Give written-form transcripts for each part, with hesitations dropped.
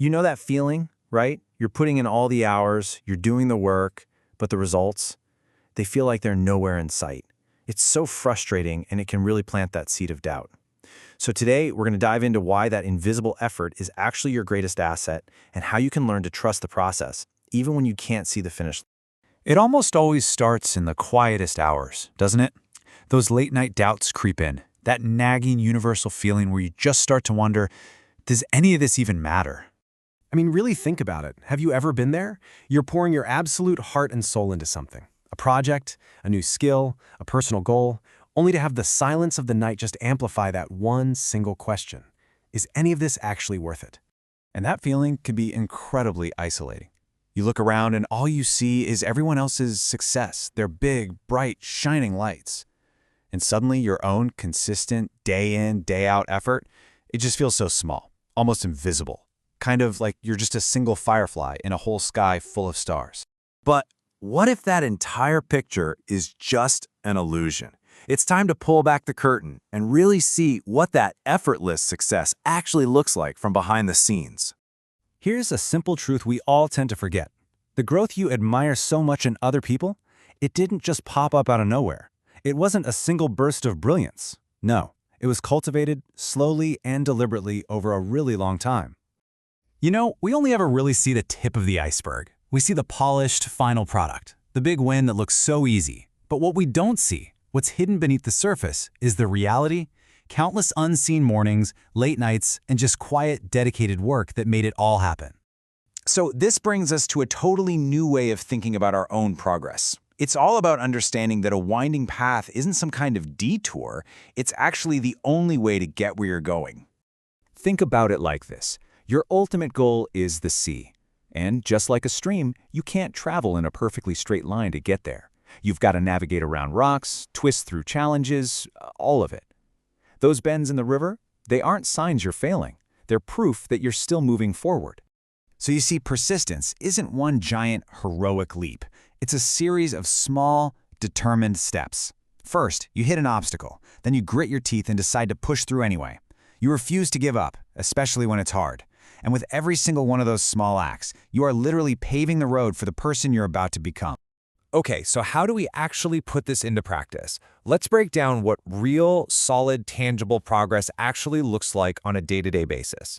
You know that feeling, right? You're putting in all the hours, you're doing the work, but the results, they feel like they're nowhere in sight. It's so frustrating, and it can really plant that seed of doubt. So today, we're going to dive into why that invisible effort is actually your greatest asset and how you can learn to trust the process, even when you can't see the finish line. It almost always starts in the quietest hours, doesn't it? Those late-night doubts creep in, that nagging universal feeling where you just start to wonder, does any of this even matter? I mean, really think about it. Have you ever been there? You're pouring your absolute heart and soul into something. A project, a new skill, a personal goal, only to have the silence of the night just amplify that one single question. Is any of this actually worth it? And that feeling can be incredibly isolating. You look around and all you see is everyone else's success, their big, bright, shining lights. And suddenly your own consistent, day in, day out effort, it just feels so small, almost invisible. Kind of like you're just a single firefly in a whole sky full of stars. But what if that entire picture is just an illusion? It's time to pull back the curtain and really see what that effortless success actually looks like from behind the scenes. Here's a simple truth we all tend to forget. The growth you admire so much in other people, it didn't just pop up out of nowhere. It wasn't a single burst of brilliance. No, it was cultivated slowly and deliberately over a really long time. You know, we only ever really see the tip of the iceberg. We see the polished, final product, the big win that looks so easy. But what we don't see, what's hidden beneath the surface, is the reality, countless unseen mornings, late nights, and just quiet, dedicated work that made it all happen. So this brings us to a totally new way of thinking about our own progress. It's all about understanding that a winding path isn't some kind of detour, it's actually the only way to get where you're going. Think about it like this. Your ultimate goal is the sea. And just like a stream, you can't travel in a perfectly straight line to get there. You've got to navigate around rocks, twist through challenges, all of it. Those bends in the river, they aren't signs you're failing. They're proof that you're still moving forward. So you see, persistence isn't one giant heroic leap. It's a series of small, determined steps. First, you hit an obstacle. Then you grit your teeth and decide to push through anyway. You refuse to give up, especially when it's hard. And with every single one of those small acts, you are literally paving the road for the person you're about to become. Okay, so how do we actually put this into practice? Let's break down what real, solid, tangible progress actually looks like on a day-to-day basis.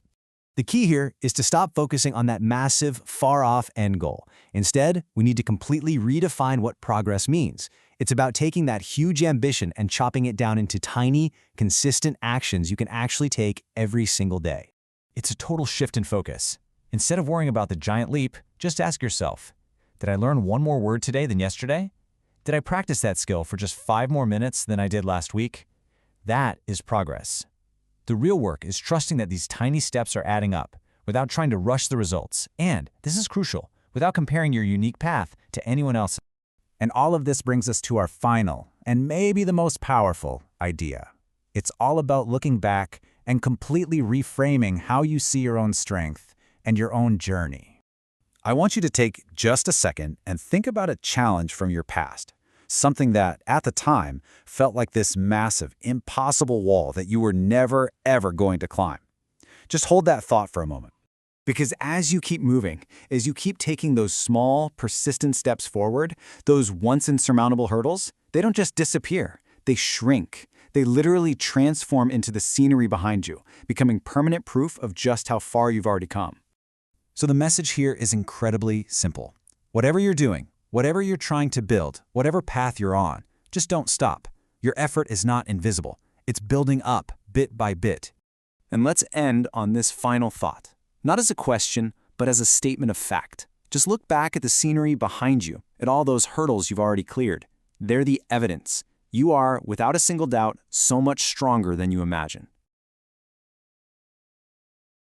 The key here is to stop focusing on that massive, far-off end goal. Instead, we need to completely redefine what progress means. It's about taking that huge ambition and chopping it down into tiny, consistent actions you can actually take every single day. It's a total shift in focus. Instead of worrying about the giant leap, just ask yourself, did I learn one more word today than yesterday? Did I practice that skill for just 5 more minutes than I did last week? That is progress. The real work is trusting that these tiny steps are adding up without trying to rush the results. And, this is crucial, without comparing your unique path to anyone else. And all of this brings us to our final, and maybe the most powerful, idea. It's all about looking back and completely reframing how you see your own strength and your own journey. I want you to take just a second and think about a challenge from your past. Something that, at the time, felt like this massive, impossible wall that you were never, ever going to climb. Just hold that thought for a moment. Because as you keep moving, as you keep taking those small, persistent steps forward, those once insurmountable hurdles, they don't just disappear, they shrink. They literally transform into the scenery behind you, becoming permanent proof of just how far you've already come. So the message here is incredibly simple. Whatever you're doing, whatever you're trying to build, whatever path you're on, just don't stop. Your effort is not invisible. It's building up bit by bit. And let's end on this final thought. Not as a question, but as a statement of fact. Just look back at the scenery behind you, at all those hurdles you've already cleared. They're the evidence. You are, without a single doubt, so much stronger than you imagine.